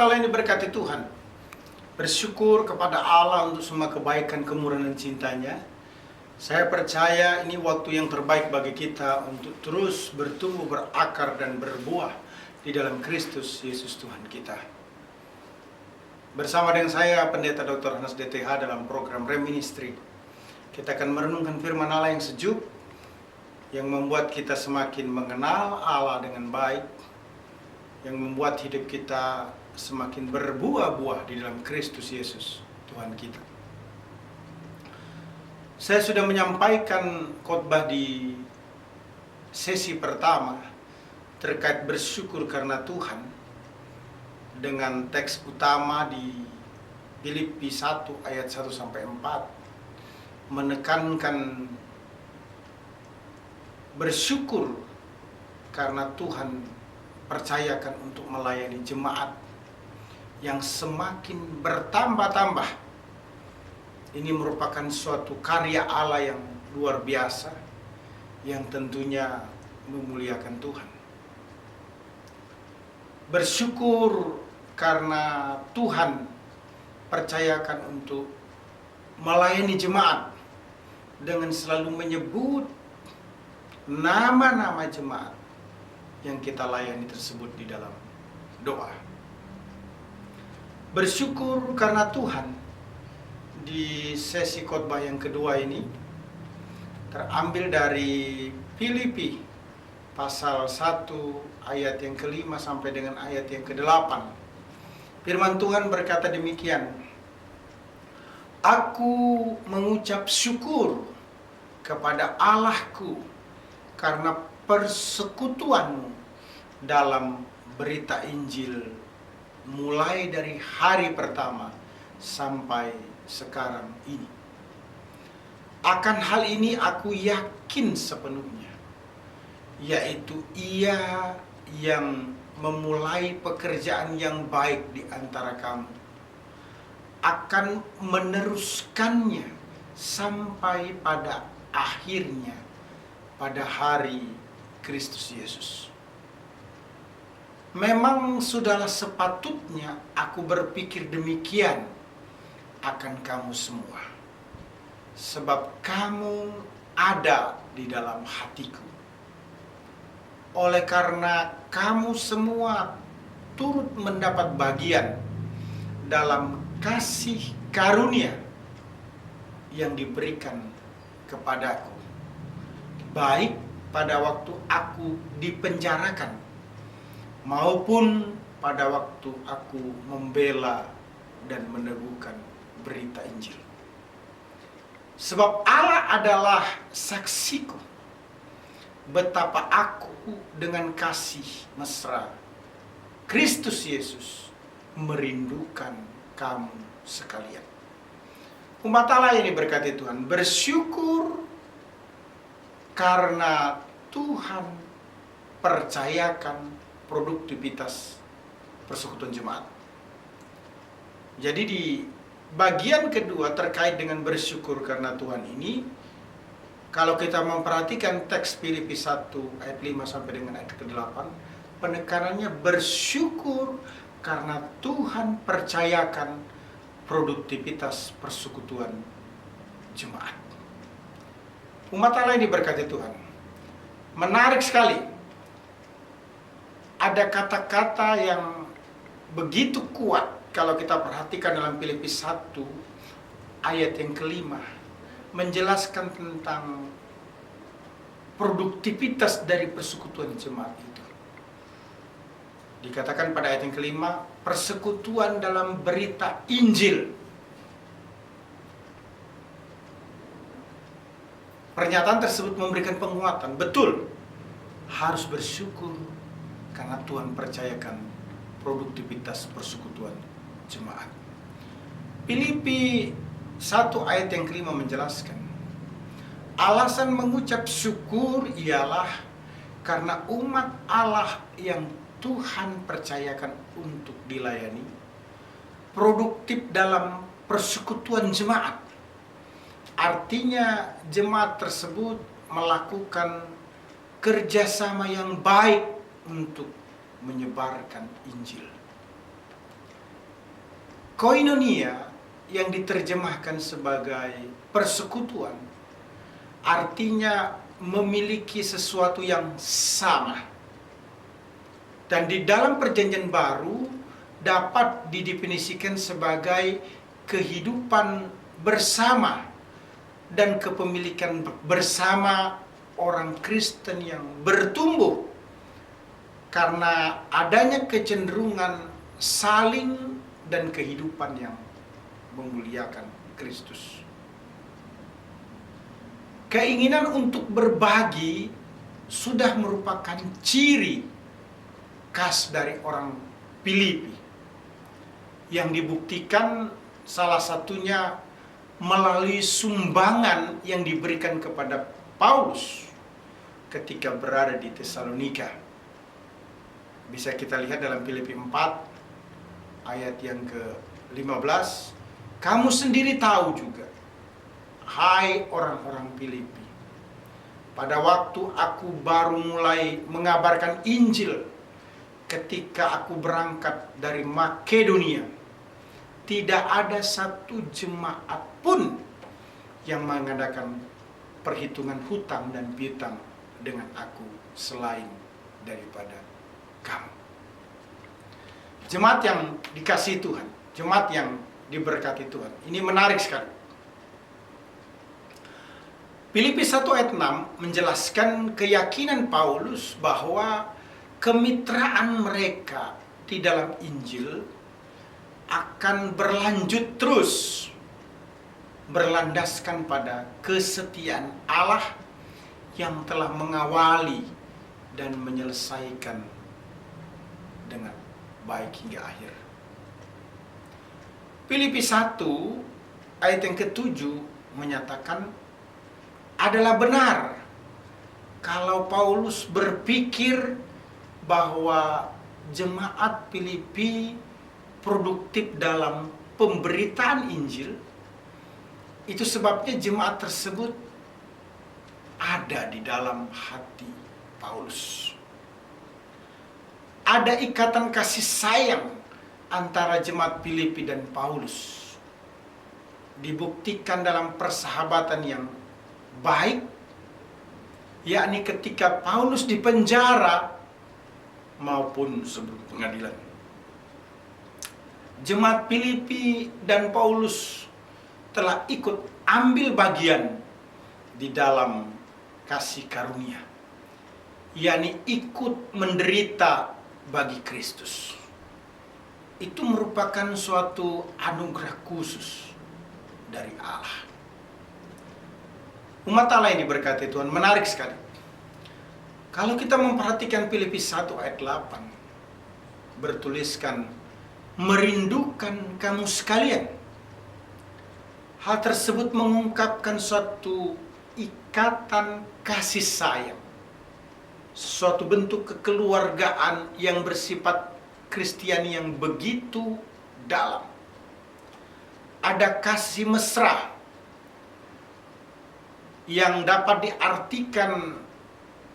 Allah yang diberkati Tuhan, bersyukur kepada Allah untuk semua kebaikan, kemurahan dan cintanya. Saya percaya ini waktu yang terbaik bagi kita untuk terus bertumbuh, berakar dan berbuah di dalam Kristus Yesus Tuhan kita. Bersama dengan saya, Pendeta Dr. Hanas DTH dalam program Reministry, kita akan merenungkan firman Allah yang sejuk, yang membuat kita semakin mengenal Allah dengan baik, yang membuat hidup kita semakin berbuah-buah di dalam Kristus Yesus Tuhan kita. Saya sudah menyampaikan khotbah di sesi pertama terkait bersyukur karena Tuhan dengan teks utama di Filipi 1 ayat 1-4 menekankan bersyukur karena Tuhan percayakan untuk melayani jemaat yang semakin bertambah-tambah. Ini merupakan suatu karya Allah yang luar biasa, yang tentunya memuliakan Tuhan. Bersyukur karena Tuhan percayakan untuk melayani jemaat dengan selalu menyebut nama-nama jemaat yang kita layani tersebut di dalam doa. Bersyukur karena Tuhan di sesi khotbah yang kedua ini terambil dari Filipi pasal 1 ayat yang ke-5 sampai dengan ayat yang ke-8. Firman Tuhan berkata demikian, "Aku mengucap syukur kepada Allahku karena persekutuanmu dalam berita Injil mulai dari hari pertama sampai sekarang ini. Akan hal ini aku yakin sepenuhnya, yaitu Ia yang memulai pekerjaan yang baik di antara kamu akan meneruskannya sampai pada akhirnya pada hari Kristus Yesus. Memang sudahlah sepatutnya aku berpikir demikian akan kamu semua, sebab kamu ada di dalam hatiku. Oleh karena kamu semua turut mendapat bagian dalam kasih karunia yang diberikan kepadaku, baik pada waktu aku dipenjarakan maupun pada waktu aku membela dan meneguhkan berita Injil. Sebab Allah adalah saksiku betapa aku dengan kasih mesra Kristus Yesus merindukan kamu sekalian." Umat Allah yang diberkati Tuhan, bersyukur karena Tuhan percayakan produktivitas persekutuan jemaat. Jadi di bagian kedua terkait dengan bersyukur karena Tuhan ini, kalau kita memperhatikan teks Filipi 1 ayat 5 sampai dengan ayat ke-8, penekanannya bersyukur karena Tuhan percayakan produktivitas persekutuan jemaat. Umat Allah yang diberkati Tuhan, menarik sekali. Ada kata-kata yang begitu kuat kalau kita perhatikan dalam Filipi 1 ayat yang ke-5, menjelaskan tentang produktivitas dari persekutuan jemaat itu. Dikatakan pada ayat yang ke-5, persekutuan dalam berita Injil. Pernyataan tersebut memberikan penguatan. Betul, harus bersyukur karena Tuhan percayakan produktivitas persekutuan jemaat. Filipi 1 ayat yang ke-5 menjelaskan, alasan mengucap syukur ialah karena umat Allah yang Tuhan percayakan untuk dilayani produktif dalam persekutuan jemaat. Artinya jemaat tersebut melakukan kerjasama yang baik untuk menyebarkan Injil. Koinonia yang diterjemahkan sebagai persekutuan artinya memiliki sesuatu yang sama. Dan di dalam Perjanjian Baru dapat didefinisikan sebagai kehidupan bersama dan kepemilikan bersama orang Kristen yang bertumbuh karena adanya kecenderungan saling dan kehidupan yang memuliakan Kristus. Keinginan untuk berbagi sudah merupakan ciri khas dari orang Filipi yang dibuktikan salah satunya melalui sumbangan yang diberikan kepada Paulus ketika berada di Tesalonika. Bisa kita lihat dalam Filipi 4 ayat yang ke-15. Kamu sendiri tahu juga, hai orang-orang Filipi, pada waktu aku baru mulai mengabarkan Injil, ketika aku berangkat dari Makedonia, tidak ada satu jemaat pun yang mengadakan perhitungan hutang dan piutang dengan aku selain daripada kamu. Jemaat yang dikasihi Tuhan, jemaat yang diberkati Tuhan. Ini menarik sekali. Filipi 1 ayat 6 menjelaskan keyakinan Paulus bahwa kemitraan mereka di dalam Injil akan berlanjut terus, berlandaskan pada kesetiaan Allah yang telah mengawali dan menyelesaikan dengan baik hingga akhir. Filipi 1 ayat yang ke-7 menyatakan adalah benar kalau Paulus berpikir bahwa jemaat Filipi produktif dalam pemberitaan Injil. Itu sebabnya jemaat tersebut ada di dalam hati Paulus. Ada ikatan kasih sayang antara jemaat Filipi dan Paulus. Dibuktikan dalam persahabatan yang baik, yakni ketika Paulus dipenjara maupun sebelum pengadilan. Jemaat Filipi dan Paulus telah ikut ambil bagian di dalam kasih karunia, yakni ikut menderita bagi Kristus. Itu merupakan suatu anugerah khusus dari Allah. Umat Allah yang diberkati Tuhan, menarik sekali. Kalau kita memperhatikan Filipi 1 ayat 8, bertuliskan, merindukan kamu sekalian. Hal tersebut mengungkapkan suatu ikatan kasih sayang, suatu bentuk kekeluargaan yang bersifat Kristiani yang begitu dalam. Ada kasih mesra yang dapat diartikan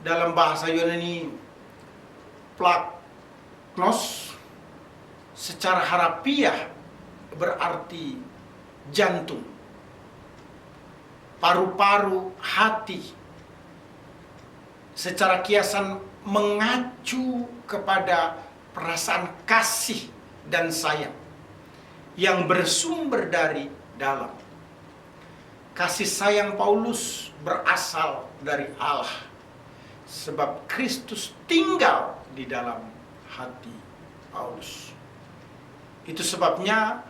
dalam bahasa Yunani plagnos, secara harafiah berarti jantung, paru-paru hati. Secara kiasan mengacu kepada perasaan kasih dan sayang yang bersumber dari dalam. Kasih sayang Paulus berasal dari Allah, sebab Kristus tinggal di dalam hati Paulus. Itu sebabnya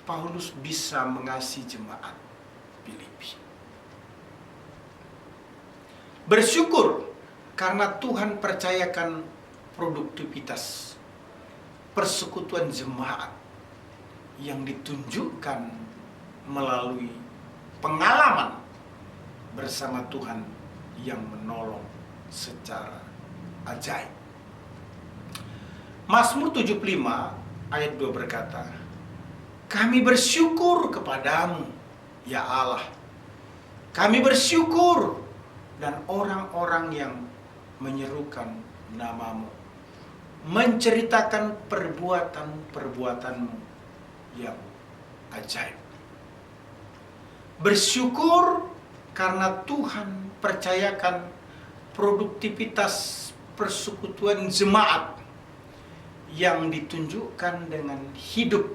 Paulus bisa mengasihi jemaat Filipi. Bersyukur karena Tuhan percayakan produktivitas persekutuan jemaat yang ditunjukkan melalui pengalaman bersama Tuhan yang menolong secara ajaib. Mazmur 75 ayat 2 berkata, kami bersyukur kepadamu, ya Allah. Kami bersyukur dan orang-orang yang menyerukan namamu, menceritakan perbuatan-perbuatanmu yang ajaib. Bersyukur karena Tuhan percayakan produktivitas persekutuan jemaat yang ditunjukkan dengan hidup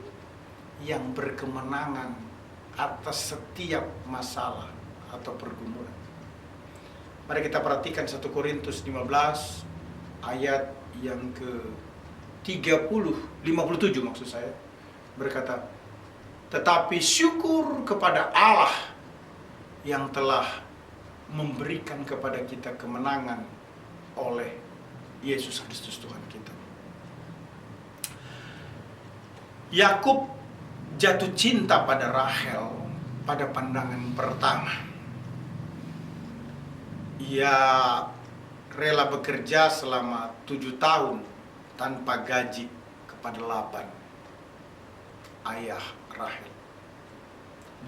yang berkemenangan atas setiap masalah atau pergumulan. Mari kita perhatikan 1 Korintus 15 ayat yang ke-57 maksud saya, berkata, tetapi syukur kepada Allah yang telah memberikan kepada kita kemenangan oleh Yesus Kristus Tuhan kita. Yakub jatuh cinta pada Rahel pada pandangan pertama. Ia rela bekerja selama 7 tahun tanpa gaji kepada Laban, ayah Rahel,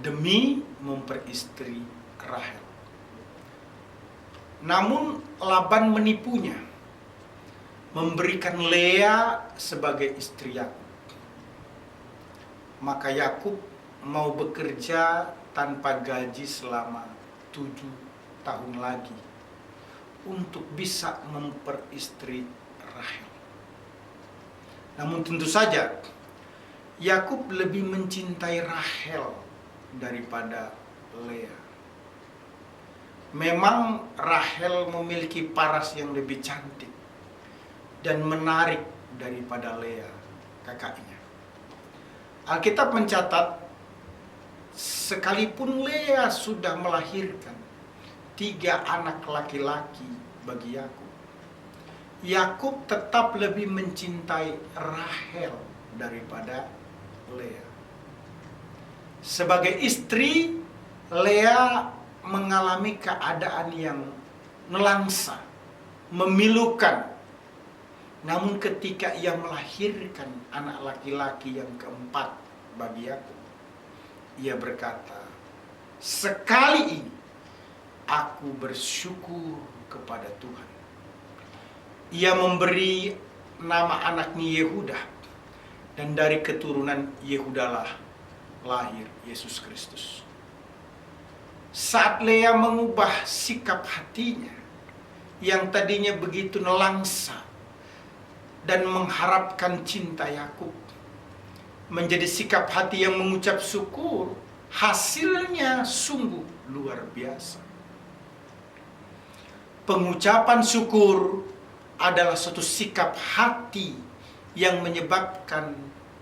demi memperistri Rahel. Namun Laban menipunya, memberikan Lea sebagai istri Yakub. Maka Yakub mau bekerja tanpa gaji selama 7 tahun lagi untuk bisa memperistri Rahel. Namun tentu saja Yakub lebih mencintai Rahel daripada Lea. Memang Rahel memiliki paras yang lebih cantik dan menarik daripada Lea, kakaknya. Alkitab mencatat, sekalipun Lea sudah melahirkan 3 anak laki-laki bagi Yakub, Yakub tetap lebih mencintai Rahel daripada Lea. Sebagai istri, Lea mengalami keadaan yang nelangsa, memilukan. Namun ketika ia melahirkan anak laki-laki yang keempat bagi Yakub, ia berkata, sekali ini aku bersyukur kepada Tuhan. Ia memberi nama anaknya Yehuda, dan dari keturunan Yehudalah lahir Yesus Kristus. Saat Lea mengubah sikap hatinya yang tadinya begitu nelangsa dan mengharapkan cinta Yakub menjadi sikap hati yang mengucap syukur, hasilnya sungguh luar biasa. Pengucapan syukur adalah suatu sikap hati yang menyebabkan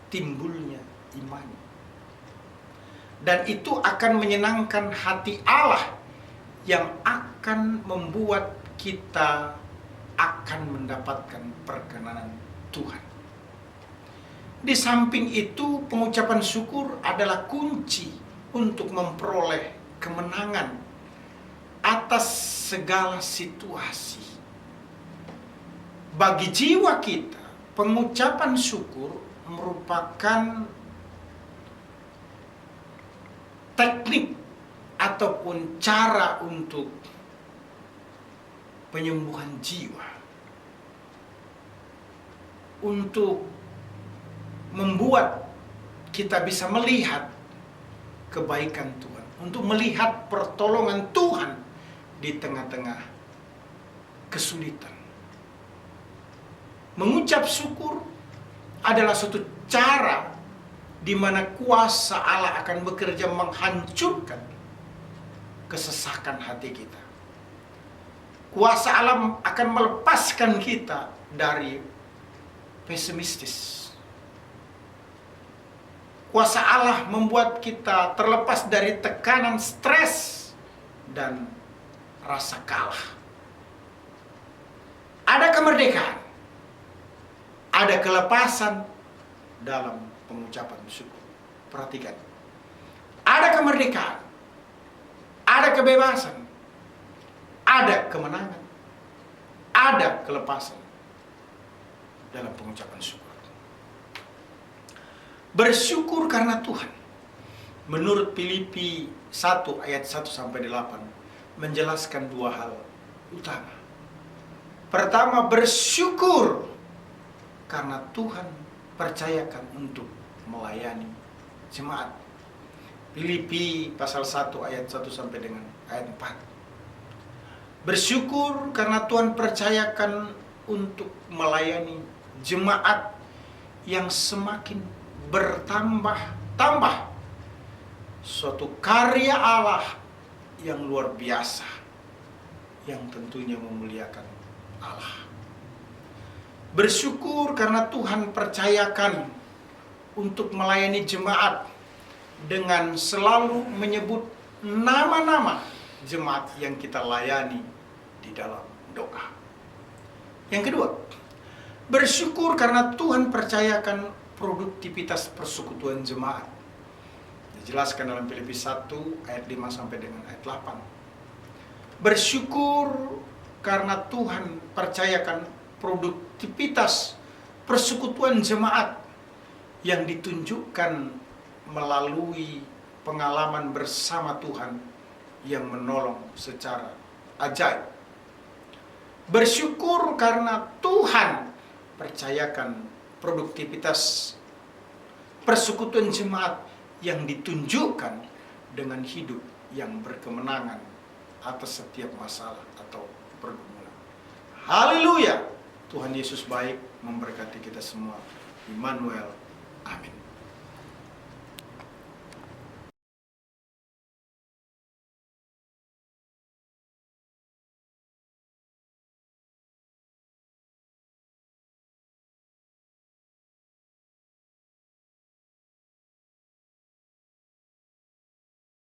timbulnya iman. Dan itu akan menyenangkan hati Allah yang akan membuat kita akan mendapatkan perkenanan Tuhan. Di samping itu, pengucapan syukur adalah kunci untuk memperoleh kemenangan atas segala situasi. Bagi jiwa kita, pengucapan syukur merupakan teknik ataupun cara untuk penyembuhan jiwa, untuk membuat kita bisa melihat kebaikan Tuhan, untuk melihat pertolongan Tuhan di tengah-tengah kesulitan. Mengucap syukur adalah suatu cara di mana kuasa Allah akan bekerja menghancurkan kesesakan hati kita. Kuasa Allah akan melepaskan kita dari pesimistis. Kuasa Allah membuat kita terlepas dari tekanan stres dan rasa kalah. Ada kemerdekaan, ada kelepasan dalam pengucapan syukur. Perhatikan. Ada kemerdekaan, ada kebebasan, ada kemenangan, ada kelepasan dalam pengucapan syukur. Bersyukur karena Tuhan, menurut Filipi 1 ayat 1-8 menjelaskan 2 hal utama. Pertama, bersyukur karena Tuhan percayakan untuk melayani jemaat Filipi pasal 1 ayat 1 sampai dengan ayat 4. Bersyukur karena Tuhan percayakan untuk melayani jemaat yang semakin bertambah-tambah, suatu karya Allah yang luar biasa, yang tentunya memuliakan Allah. Bersyukur karena Tuhan percayakan untuk melayani jemaat dengan selalu menyebut nama-nama jemaat yang kita layani di dalam doa. Yang kedua, bersyukur karena Tuhan percayakan produktivitas persekutuan jemaat. Dijelaskan dalam Filipi 1 ayat 5 sampai dengan ayat 8. Bersyukur karena Tuhan percayakan produktivitas persekutuan jemaat yang ditunjukkan melalui pengalaman bersama Tuhan yang menolong secara ajaib. Bersyukur karena Tuhan percayakan produktivitas persekutuan jemaat yang ditunjukkan dengan hidup yang berkemenangan atas setiap masalah atau pergumulan. Haleluya! Tuhan Yesus baik, memberkati kita semua. Immanuel. Amin.